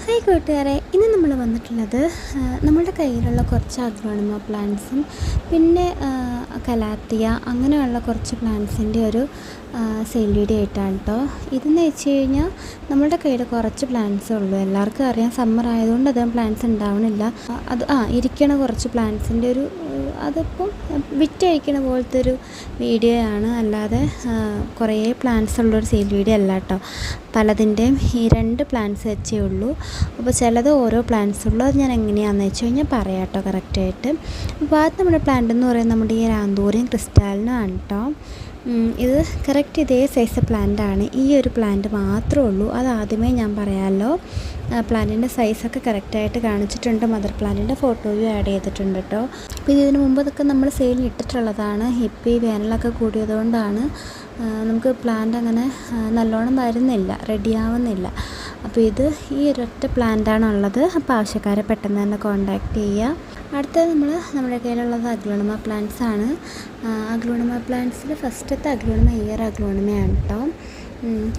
Hi കൂട്ടുകാരെ, ഇന്ന് നമ്മൾ വന്നിട്ടുള്ളത് നമ്മളുടെ കയ്യിലുള്ള കുറച്ച് അഗ്ലോണിമ പ്ലാന്റ്സും പിന്നെ കലാത്തിയ അങ്ങനെയുള്ള കുറച്ച് പ്ലാന്റ്സിൻ്റെ ഒരു സെയിൽ വീഡിയോ ആയിട്ടാണ് കേട്ടോ. ഇതെന്ന് വെച്ച് കഴിഞ്ഞാൽ നമ്മളുടെ കയ്യിൽ കുറച്ച് പ്ലാന്റ്സേ ഉള്ളൂ. എല്ലാവർക്കും അറിയാം സമ്മർ ആയതുകൊണ്ട് അധികം പ്ലാന്റ്സ് ഉണ്ടാവണില്ല. അത് ഇരിക്കണ കുറച്ച് പ്ലാന്റ്സിൻ്റെ ഒരു അതിപ്പം വിറ്റഴിക്കണ പോലത്തെ ഒരു വീഡിയോ ആണ്, അല്ലാതെ കുറേ പ്ലാന്റ്സ് ഉള്ളൊരു സെയിൽ വീഡിയോ അല്ല കേട്ടോ. പലതിൻ്റെയും ഈ 2 പ്ലാന്റ്സ് വെച്ചേ ഉള്ളൂ. അപ്പോൾ ചിലത് ഓരോ പ്ലാന്റ്സ് ഉള്ളൂ. അത് ഞാൻ എങ്ങനെയാണെന്ന് വെച്ച് കഴിഞ്ഞാൽ പറയാം കേട്ടോ കറക്റ്റായിട്ട്. അപ്പോൾ ആദ്യം നമ്മുടെ പ്ലാന്റ് എന്ന് പറയുന്നത് നമ്മുടെ ഈ ആന്തൂറിയം ക്രിസ്റ്റാലിനാണ് കേട്ടോ. ഇത് കറക്റ്റ് ഇതേ സൈസ് പ്ലാന്റാണ്. ഈ ഒരു പ്ലാന്റ് മാത്രമേ ഉള്ളൂ. അത് ആദ്യമേ ഞാൻ പറയാമല്ലോ. പ്ലാന്റിൻ്റെ സൈസൊക്കെ കറക്റ്റായിട്ട് കാണിച്ചിട്ടുണ്ട്. മദർ പ്ലാന്റിൻ്റെ ഫോട്ടോയും ആഡ് ചെയ്തിട്ടുണ്ട് കേട്ടോ. അപ്പോൾ ഇതിന് മുമ്പ് ഇതൊക്കെ നമ്മൾ സെയിൽ ഇട്ടിട്ടുള്ളതാണ്. ഇപ്പോൾ ഈ വേനലൊക്കെ കൂടിയതുകൊണ്ടാണ് നമുക്ക് പ്ലാന്റ് അങ്ങനെ നല്ലോണം വരുന്നില്ല, റെഡിയാവുന്നില്ല. അപ്പോൾ ഇത് ഈ ഒരൊറ്റ പ്ലാന്റാണ് ഉള്ളത്. അപ്പോൾ ആവശ്യക്കാരെ പെട്ടെന്ന് തന്നെ കോൺടാക്റ്റ് ചെയ്യുക. അടുത്തത് നമ്മുടെ കയ്യിലുള്ളത് അഗ്ലോണിമ പ്ലാന്റ്സ് ആണ്. അഗ്ലോണിമ പ്ലാന്റ്സിൽ ഫസ്റ്റത്തെ അഗ്ലോണിമ ഇയർ അഗ്ലോണിമയാണ് കേട്ടോ.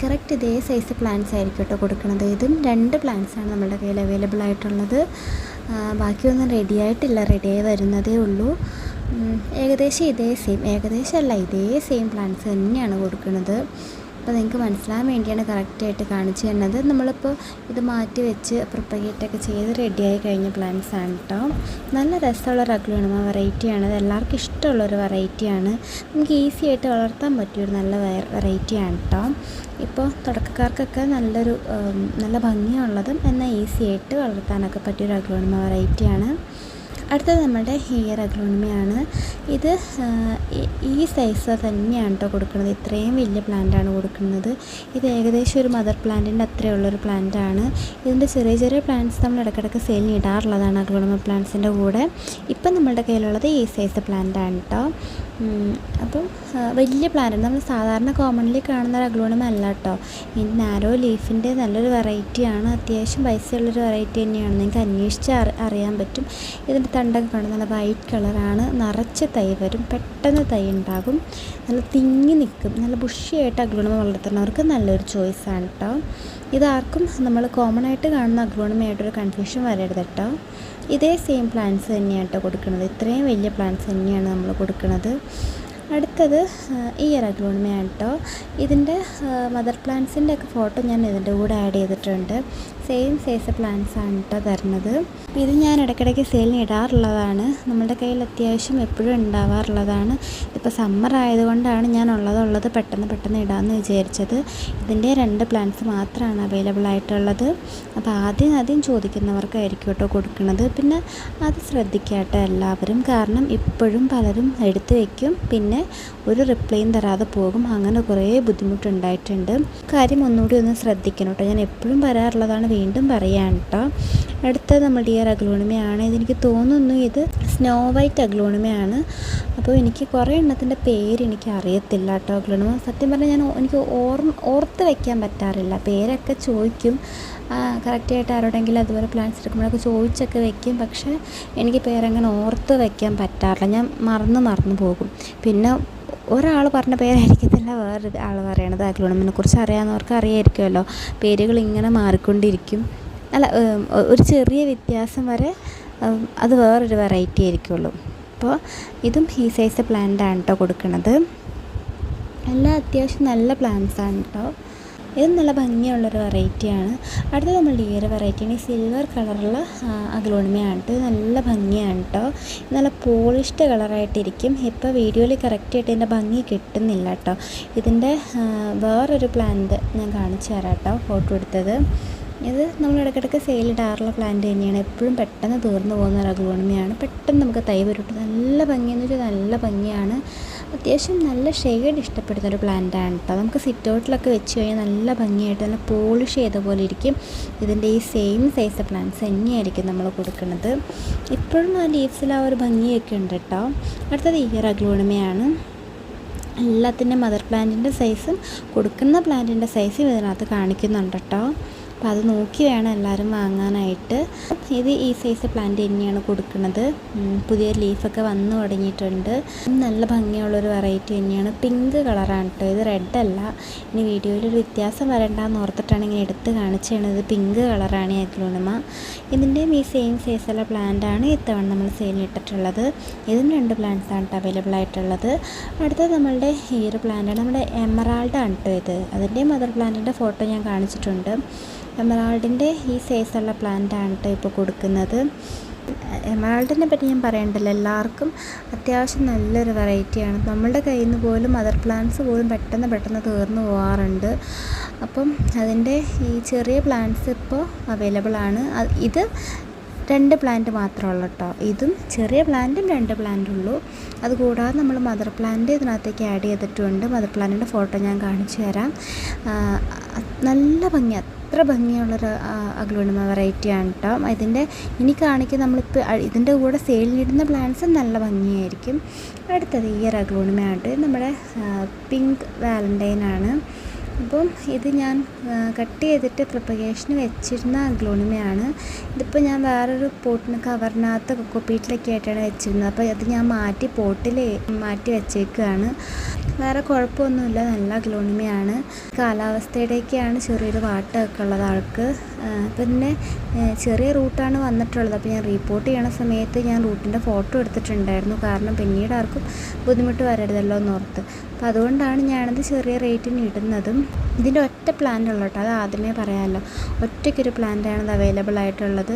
കറക്റ്റ് ഇതേ സൈസ് പ്ലാന്റ്സ് ആയിരിക്കും കേട്ടോ കൊടുക്കുന്നത്. ഇതും 2 പ്ലാന്റ്സാണ് നമ്മുടെ കയ്യിൽ അവൈലബിൾ ആയിട്ടുള്ളത്. ബാക്കിയൊന്നും റെഡിയായിട്ടില്ല, റെഡിയായി വരുന്നതേ ഉള്ളൂ. ഏകദേശം ഇതേ സെയിം പ്ലാന്റ്സ് തന്നെയാണ് കൊടുക്കുന്നത്. അപ്പോൾ നിങ്ങൾക്ക് മനസ്സിലാൻ വേണ്ടിയാണ് കറക്റ്റായിട്ട് കാണിച്ചു തരുന്നത്. നമ്മളിപ്പോൾ ഇത് മാറ്റി വെച്ച് പ്രൊപ്പഗേറ്റൊക്കെ ചെയ്ത് റെഡിയായി കഴിഞ്ഞ പ്ലാന്റ്സ് ആണ് കേട്ടോ. നല്ല രസമുള്ള അഗ്ലോണിമ വെറൈറ്റിയാണ്. അത് എല്ലാവർക്കും ഇഷ്ടമുള്ളൊരു വെറൈറ്റിയാണ്. നമുക്ക് ഈസി ആയിട്ട് വളർത്താൻ പറ്റിയൊരു നല്ല വെറൈറ്റിയാണ് കേട്ടോ. ഇപ്പോൾ തുടക്കക്കാർക്കൊക്കെ നല്ല ഭംഗിയുള്ളതും എന്നാൽ ഈസി ആയിട്ട് വളർത്താനൊക്കെ പറ്റിയൊരു അഗ്ലോണിമ വെറൈറ്റിയാണ്. അടുത്തത് നമ്മുടെ ഹെയർ അഗ്ലോണിമയാണ്. ഇത് ഈ സൈസ് തന്നെയാണ് കേട്ടോ കൊടുക്കുന്നത്. ഇത്രയും വലിയ പ്ലാന്റാണ് കൊടുക്കുന്നത്. ഇത് ഏകദേശം ഒരു മദർ പ്ലാന്റിൻ്റെ അത്രയുള്ളൊരു പ്ലാന്റാണ്. ഇതിൻ്റെ ചെറിയ ചെറിയ പ്ലാന്റ്സ് നമ്മൾ ഇടയ്ക്കിടയ്ക്ക് സെയിലിന് ഇടാറുള്ളതാണ് അഗ്ലോണിമ പ്ലാന്റ്സിൻ്റെ കൂടെ. ഇപ്പം നമ്മളുടെ കയ്യിലുള്ളത് ഈ സൈസ് പ്ലാന്റാണ് കേട്ടോ. അപ്പം വലിയ പ്ലാന്റ് നമ്മൾ സാധാരണ കോമൺലി കാണുന്ന ഒരു അഗ്ലോണിമ അല്ല കേട്ടോ. ഈ നാരോ ലീഫിൻ്റെ നല്ലൊരു വെറൈറ്റിയാണ്. അത്യാവശ്യം പൈസയുള്ളൊരു വെറൈറ്റി തന്നെയാണ്. നിങ്ങൾക്ക് അന്വേഷിച്ച് അറിയാൻ പറ്റും. ഇതിൻ്റെ തണ്ടൊക്കെ കാണുന്ന നല്ല വൈറ്റ് കളറാണ്. നിറച്ച് തൈ വരും, പെട്ടെന്ന് തൈ ഉണ്ടാകും, നല്ല തിങ്ങി നിൽക്കും. നല്ല ബുഷിയായിട്ട് അഗ്ലോണിമ വളർത്തുന്നവർക്ക് നല്ലൊരു ചോയ്സാണ് കേട്ടോ. ഇതാർക്കും നമ്മൾ കോമൺ ആയിട്ട് കാണുന്ന അഗ്ലോണിമയായിട്ടൊരു കൺഫ്യൂഷൻ വരരുത് കേട്ടോ. ഇതേ സെയിം പ്ലാന്റ്സ് തന്നെയാണ് കേട്ടോ കൊടുക്കുന്നത്. ഇത്രയും വലിയ പ്ലാന്റ്സ് തന്നെയാണ് നമ്മൾ കൊടുക്കുന്നത്. അടുത്തത് ഇയർ അഗ്ലോണിമയാണ് കേട്ടോ. ഇതിൻ്റെ മദർ പ്ലാന്റ്സിൻ്റെ ഒക്കെ ഫോട്ടോ ഞാൻ ഇതിൻ്റെ കൂടെ ആഡ് ചെയ്തിട്ടുണ്ട്. സെയിം സൈസ് പ്ലാന്റ്സ് ആണ് കേട്ടോ തരുന്നത്. ഇത് ഞാൻ ഇടയ്ക്കിടയ്ക്ക് സെയിലിന് ഇടാറുള്ളതാണ്. നമ്മുടെ കയ്യിൽ അത്യാവശ്യം എപ്പോഴും ഉണ്ടാവാറുള്ളതാണ്. ഇപ്പോൾ സമ്മർ ആയതുകൊണ്ടാണ് ഞാൻ ഉള്ളത് പെട്ടെന്ന് ഇടാമെന്ന് വിചാരിച്ചത്. ഇതിൻ്റെ 2 പ്ലാന്റ്സ് മാത്രമാണ് അവൈലബിൾ ആയിട്ടുള്ളത്. അപ്പോൾ ആദ്യം ചോദിക്കുന്നവർക്കായിരിക്കും കേട്ടോ കൊടുക്കുന്നത്. പിന്നെ അത് ശ്രദ്ധിക്കുക കേട്ടോ എല്ലാവരും. കാരണം ഇപ്പോഴും പലരും എടുത്തു വയ്ക്കും, പിന്നെ ഒരു റിപ്ലൈയും തരാതെ പോകും. അങ്ങനെ കുറേ ബുദ്ധിമുട്ടുണ്ടായിട്ടുണ്ട്. കാര്യം ഒന്നുകൂടി ഒന്ന് ശ്രദ്ധിക്കണം കേട്ടോ. ഞാൻ എപ്പോഴും പറയാറുള്ളതാണ്, വീണ്ടും പറയാൻ കേട്ടോ. അടുത്തത് നമ്മുടെ ഇയർ അഗ്ലോണിമയാണ്. ഇതെനിക്ക് തോന്നുന്നു ഇത് സ്നോ വൈറ്റ് അഗ്ലോണിമയാണ്. അപ്പോൾ എനിക്ക് കുറേ എണ്ണത്തിൻ്റെ പേര് എനിക്ക് അറിയത്തില്ല കേട്ടോ. അഗ്ലോണിമ സത്യം പറഞ്ഞാൽ എനിക്ക് ഓർത്ത് വയ്ക്കാൻ പറ്റാറില്ല. പേരൊക്കെ ചോദിക്കും കറക്റ്റായിട്ട്. ആരോടെങ്കിലും അതുപോലെ പ്ലാന്റ്സ് എടുക്കുമ്പോഴൊക്കെ ചോദിച്ചൊക്കെ വെക്കും. പക്ഷേ എനിക്ക് പേരങ്ങനെ ഓർത്ത് വയ്ക്കാൻ പറ്റാറില്ല. ഞാൻ മറന്നു പോകും. പിന്നെ ഒരാൾ പറഞ്ഞ പേരായിരിക്കത്തില്ല വേറൊരു ആൾ പറയണത്. അഗ്ലോണിമിനെ കുറിച്ച് അറിയാവുന്നവർക്ക് അറിയായിരിക്കുമല്ലോ. പേരുകൾ ഇങ്ങനെ മാറിക്കൊണ്ടിരിക്കും. ഒരു ചെറിയ വ്യത്യാസം വരെ അത് വേറൊരു വെറൈറ്റി ആയിരിക്കുള്ളൂ. അപ്പോൾ ഇതും ഈ സൈസ് പ്ലാന്റാണ് കേട്ടോ കൊടുക്കുന്നത്. എല്ലാം അത്യാവശ്യം നല്ല പ്ലാന്റ്സാണ് കേട്ടോ. ഇത് നല്ല ഭംഗിയുള്ളൊരു വെറൈറ്റിയാണ്. അടുത്തത് നമ്മളുടെ ഈ ഒരു വെറൈറ്റിയാണ്. ഈ സിൽവർ കളറുള്ള അഗ്ലോണിമയാണ് കേട്ടോ. ഇത് നല്ല ഭംഗിയാണ് കേട്ടോ. നല്ല പോളിഷ്ഡ് കളറായിട്ടിരിക്കും. ഇപ്പോൾ വീഡിയോയിൽ കറക്റ്റായിട്ട് ഇതിൻ്റെ ഭംഗി കിട്ടുന്നില്ല കേട്ടോ. ഇതിൻ്റെ വേറൊരു പ്ലാന്റ് ഞാൻ കാണിച്ചു തരാം കേട്ടോ, ഫോട്ടോ എടുത്തത്. ഇത് നമ്മൾ ഇടയ്ക്കിടയ്ക്ക് സെയിലിടാറുള്ള പ്ലാന്റ് തന്നെയാണ്. എപ്പോഴും പെട്ടെന്ന് തീർന്നു പോകുന്ന ഒരു അഗ്ലോണിമയാണ്. പെട്ടെന്ന് നമുക്ക് തൈ വരും. നല്ല ഭംഗിയെന്ന് വെച്ചാൽ നല്ല ഭംഗിയാണ്. അത്യാവശ്യം നല്ല ഷെയ്ഡ് ഇഷ്ടപ്പെടുന്നൊരു പ്ലാന്റാണ് കേട്ടോ. നമുക്ക് സിറ്റ് ഔട്ടിലൊക്കെ വെച്ച് കഴിഞ്ഞാൽ നല്ല ഭംഗിയായിട്ട് നല്ല പോളിഷ് ചെയ്ത പോലെ ഇരിക്കും. ഇതിൻ്റെ ഈ സെയിം സൈസ് പ്ലാന്റ്സ് തന്നെയായിരിക്കും നമ്മൾ കൊടുക്കുന്നത്. ഇപ്പോഴും ആ ലീവ്സിൽ ആ ഒരു ഭംഗിയൊക്കെ ഉണ്ട് കേട്ടോ. അടുത്തത് ഇയർ അഗ്ലോണിമയാണ്. എല്ലാത്തിൻ്റെ മദർ പ്ലാന്റിൻ്റെ സൈസും കൊടുക്കുന്ന പ്ലാന്റിൻ്റെ സൈസും ഇതിനകത്ത് കാണിക്കുന്നുണ്ട് കേട്ടോ. അപ്പോൾ അത് നോക്കി വേണം എല്ലാവരും വാങ്ങാനായിട്ട്. ഇത് ഈ സൈസ് പ്ലാന്റ് തന്നെയാണ് കൊടുക്കുന്നത്. പുതിയ ലീഫൊക്കെ വന്നു തുടങ്ങിയിട്ടുണ്ട്. നല്ല ഭംഗിയുള്ളൊരു വെറൈറ്റി തന്നെയാണ്. പിങ്ക് കളറാണ് കേട്ടോ, ഇത് റെഡ് അല്ല. ഇനി വീഡിയോയിലൊരു വ്യത്യാസം വരണ്ടെന്ന് ഓർത്തിട്ടാണ് ഇങ്ങനെ എടുത്ത് കാണിച്ചത്. ഇത് പിങ്ക് കളറാണ് ഈ അഗ്ലോണിമ. ഇതിൻ്റെയും ഈ സെയിം സൈസുള്ള പ്ലാന്റാണ് ഇത്തവണ നമ്മൾ സെയിലിട്ടിട്ടുള്ളത്. ഇതിന് 2 പ്ലാന്റ്സ് ആണ് അവൈലബിൾ ആയിട്ടുള്ളത്. അടുത്തത് നമ്മളുടെ ഈ ഒരു പ്ലാന്റാണ്, നമ്മുടെ എമറാൾഡ് ആണ് കേട്ടോ ഇത്. അതിൻ്റെ മദർ പ്ലാന്റിൻ്റെ ഫോട്ടോ ഞാൻ കാണിച്ചിട്ടുണ്ട്. എമറാൾഡിൻ്റെ ഈ സൈസുള്ള പ്ലാന്റാണ് കേട്ടോ ഇപ്പോൾ കൊടുക്കുന്നത്. എമറാൾഡിനെ പറ്റി ഞാൻ പറയണ്ടല്ലോ, എല്ലാവർക്കും അത്യാവശ്യം നല്ലൊരു വെറൈറ്റിയാണ്. നമ്മളുടെ കയ്യിൽ നിന്ന് പോലും മദർ പ്ലാന്റ്സ് പോലും പെട്ടെന്ന് തീർന്നു പോകാറുണ്ട്. അപ്പം അതിൻ്റെ ഈ ചെറിയ പ്ലാന്റ്സ് ഇപ്പോൾ അവൈലബിൾ ആണ്. ഇത് 2 പ്ലാന്റ് മാത്രമേ ഉള്ളൂ കേട്ടോ. ഇതും ചെറിയ പ്ലാന്റും 2 പ്ലാന്റ് ഉള്ളൂ. അതുകൂടാതെ നമ്മൾ മദർ പ്ലാന്റ് ഇതിനകത്തേക്ക് ആഡ് ചെയ്തിട്ടുണ്ട്. മദർ പ്ലാന്റിൻ്റെ ഫോട്ടോ ഞാൻ കാണിച്ചു തരാം. നല്ല ഭംഗി, അത്ര ഭംഗിയുള്ളൊരു അഗ്ലോണിമ വെറൈറ്റിയാണ് കേട്ടോ. ഇതിൻ്റെ ഇനി കാണിക്കുന്ന നമ്മളിപ്പോൾ ഇതിൻ്റെ കൂടെ സെയിലിടുന്ന പ്ലാന്റ്സും നല്ല ഭംഗിയായിരിക്കും. അടുത്തത് ഈ ഒരു അഗ്ലോണിമയായിട്ട് നമ്മുടെ പിങ്ക് വാലൻറ്റൈനാണ്. അപ്പം ഇത് ഞാൻ കട്ട് ചെയ്തിട്ട് പ്രൊപ്പഗേഷന് വെച്ചിരുന്ന അഗ്ലോണിമയാണ്. ഇതിപ്പോൾ ഞാൻ വേറൊരു കവറിനകത്ത് കൊക്കോപ്പീറ്റിലൊക്കെ ആയിട്ടാണ് വെച്ചിരുന്നത്. അപ്പോൾ അത് ഞാൻ പോട്ടിൽ മാറ്റി വെച്ചേക്കുകയാണ്. വേറെ കുഴപ്പമൊന്നുമില്ല, നല്ല അഗ്ലോണിമയാണ്. കാലാവസ്ഥയുടെയൊക്കെയാണ് ചെറിയൊരു വാട്ടമൊക്കെ ഉള്ളത് ആൾക്ക്. പിന്നെ ചെറിയ റൂട്ടാണ് വന്നിട്ടുള്ളത്. അപ്പോൾ ഞാൻ റിപ്പോർട്ട് ചെയ്യണ സമയത്ത് ഞാൻ റൂട്ടിൻ്റെ ഫോട്ടോ എടുത്തിട്ടുണ്ടായിരുന്നു. കാരണം പിന്നീട് ആർക്കും ബുദ്ധിമുട്ട് വരരുതല്ലോ എന്നോർത്ത്. അപ്പോൾ അതുകൊണ്ടാണ് ഞാനത് ചെറിയ റേറ്റിന് ഇടുന്നതും. ഇതിൻ്റെ ഒറ്റ പ്ലാന്റ് ഉള്ളൂ കേട്ടോ, അത് ആദ്യമേ പറയാമല്ലോ. ഒറ്റയ്ക്കൊരു പ്ലാന്റാണ് ഇത് അവൈലബിൾ ആയിട്ടുള്ളത്.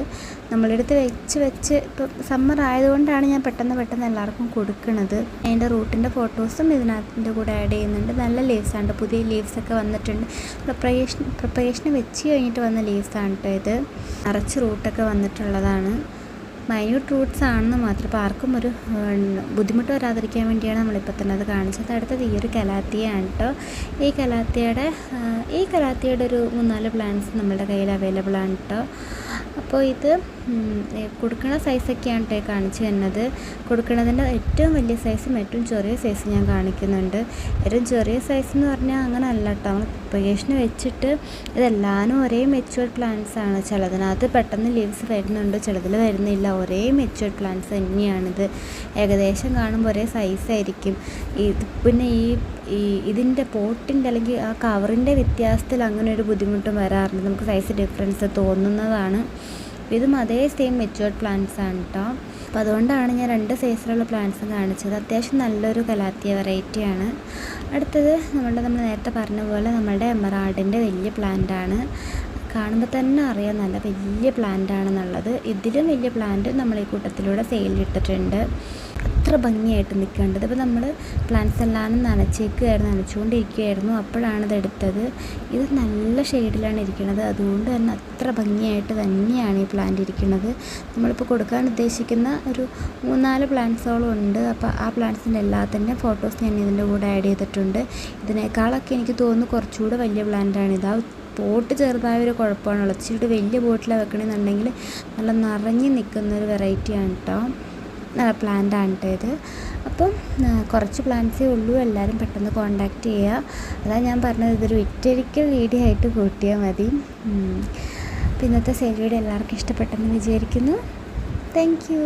നമ്മളെടുത്ത് വെച്ച് ഇപ്പോൾ സമ്മർ ആയതുകൊണ്ടാണ് ഞാൻ പെട്ടെന്ന് എല്ലാവർക്കും കൊടുക്കുന്നത്. അതിൻ്റെ റൂട്ടിൻ്റെ ഫോട്ടോസും ഇതിനകത്തിൻ്റെ കൂടെ ആഡ് ചെയ്യുന്നുണ്ട്. നല്ല ലീവ്സാണ്, പുതിയ ലീവ്സൊക്കെ വന്നിട്ടുണ്ട്. പ്രൊപ്പഗേഷന് വെച്ച് കഴിഞ്ഞിട്ട് വന്ന ലീവ്സാണ് കേട്ടോ ഇത്. നിറച്ച് റൂട്ടൊക്കെ വന്നിട്ടുള്ളതാണ്. മൈന്യൂട്ട് റൂട്ട്സ് ആണെന്ന് മാത്രം. അപ്പോൾ ആർക്കും ഒരു ബുദ്ധിമുട്ട് വരാതിരിക്കാൻ വേണ്ടിയാണ് നമ്മളിപ്പോൾ തന്നെ അത് കാണിച്ചത്. അടുത്തത് ഈ ഒരു കലാത്തിയാണ് കേട്ടോ. ഈ കലാത്തിയുടെ ഒരു 3-4 പ്ലാന്റ്സ് നമ്മുടെ കയ്യിൽ അവൈലബിൾ ആണ് കേട്ടോ. അപ്പോൾ ഇത് കൊടുക്കുന്ന സൈസൊക്കെയാണ് കേട്ടോ കാണിച്ചു തരുന്നത്. കൊടുക്കുന്നതിൻ്റെ ഏറ്റവും വലിയ സൈസും ഏറ്റവും ചെറിയ സൈസും ഞാൻ കാണിക്കുന്നുണ്ട്. ഏറ്റവും ചെറിയ സൈസ് എന്ന് പറഞ്ഞാൽ അങ്ങനെ അല്ല കേട്ടോ. നമ്മൾ പ്രൊപ്പഗേഷന് വെച്ചിട്ട് ഇതെല്ലാവരും ഒരേ മെച്യൂർഡ് പ്ലാന്റ്സ് ആണ്. ചിലതിനകത്ത് പെട്ടെന്ന് ലീവ്സ് വരുന്നുണ്ട്, ചിലതിൽ വരുന്നില്ല. ഒരേ മെച്യൂർഡ് പ്ലാന്റ്സ് തന്നെയാണിത്. ഏകദേശം കാണുമ്പോൾ ഒരേ സൈസായിരിക്കും. പിന്നെ ഇതിൻ്റെ പോട്ടിൻ്റെ അല്ലെങ്കിൽ ആ കവറിൻ്റെ വ്യത്യാസത്തിൽ അങ്ങനെ ഒരു ബുദ്ധിമുട്ടും വരാറുണ്ട്. നമുക്ക് സൈസ് ഡിഫറൻസ് തോന്നുന്നതാണ്. ഇതും അതേ സെയിം മെച്യൂർഡ് പ്ലാന്റ്സ് ആണ് കേട്ടോ. അപ്പോൾ അതുകൊണ്ടാണ് ഞാൻ 2 സൈസിലുള്ള പ്ലാന്റ്സും കാണിച്ചത്. അത്യാവശ്യം നല്ലൊരു കലാത്തിയ വെറൈറ്റിയാണ്. അടുത്തത് നമ്മൾ നേരത്തെ പറഞ്ഞ പോലെ നമ്മളുടെ എമറാൾഡിൻ്റെ വലിയ പ്ലാന്റാണ്. കാണുമ്പോൾ തന്നെ അറിയാം നല്ല വലിയ പ്ലാന്റാണെന്നുള്ളത്. ഇതിലും വലിയ പ്ലാന്റ് നമ്മൾ ഈ കൂട്ടത്തിലൂടെ സെയിലിട്ടിട്ടുണ്ട്. അത്ര ഭംഗിയായിട്ട് നിൽക്കേണ്ടത്. ഇപ്പോൾ നമ്മൾ പ്ലാന്റ്സ് എല്ലാം നനച്ചുകൊണ്ടിരിക്കുകയായിരുന്നു. അപ്പോഴാണ് ഇതെടുത്തത്. ഇത് നല്ല ഷെയ്ഡിലാണ് ഇരിക്കുന്നത്. അതുകൊണ്ട് തന്നെ അത്ര ഭംഗിയായിട്ട് തന്നെയാണ് ഈ പ്ലാന്റ് ഇരിക്കുന്നത്. നമ്മളിപ്പോൾ കൊടുക്കാൻ ഉദ്ദേശിക്കുന്ന ഒരു 3-4 പ്ലാന്റ്സോളം ഉണ്ട്. അപ്പോൾ ആ പ്ലാന്റ്സിൻ്റെ എല്ലാത്തിൻ്റെയും ഫോട്ടോസ് ഞാൻ ഇതിൻ്റെ കൂടെ ആഡ് ചെയ്തിട്ടുണ്ട്. ഇതിനേക്കാളൊക്കെ എനിക്ക് തോന്നുന്നു കുറച്ചുകൂടെ വലിയ പ്ലാന്റാണ് ഇത്. പോട്ട് ചെറുതായൊരു കുഴപ്പമാണുള്ളത്. ഇച്ചിരി വലിയ ബോട്ടിലാണ് വെക്കണമെന്നുണ്ടെങ്കിൽ നല്ല നിറഞ്ഞ് നിൽക്കുന്നൊരു വെറൈറ്റിയാണ് കേട്ടോ. പ്ലാന്റാണ് കേട്ടോ ഇത്. അപ്പം കുറച്ച് പ്ലാന്റ്സേ ഉള്ളൂ. എല്ലാവരും പെട്ടെന്ന് കോൺടാക്റ്റ് ചെയ്യുക. അതാണ് ഞാൻ പറഞ്ഞത്, ഇതൊരു വിറ്റൊരിക്കൽ വീഡിയോ ആയിട്ട് കൂട്ടിയാൽ മതി. ഇന്നത്തെ സെയിൽ വീഡിയോ എല്ലാവർക്കും ഇഷ്ടപ്പെട്ടെന്ന് വിചാരിക്കുന്നു. Thank you.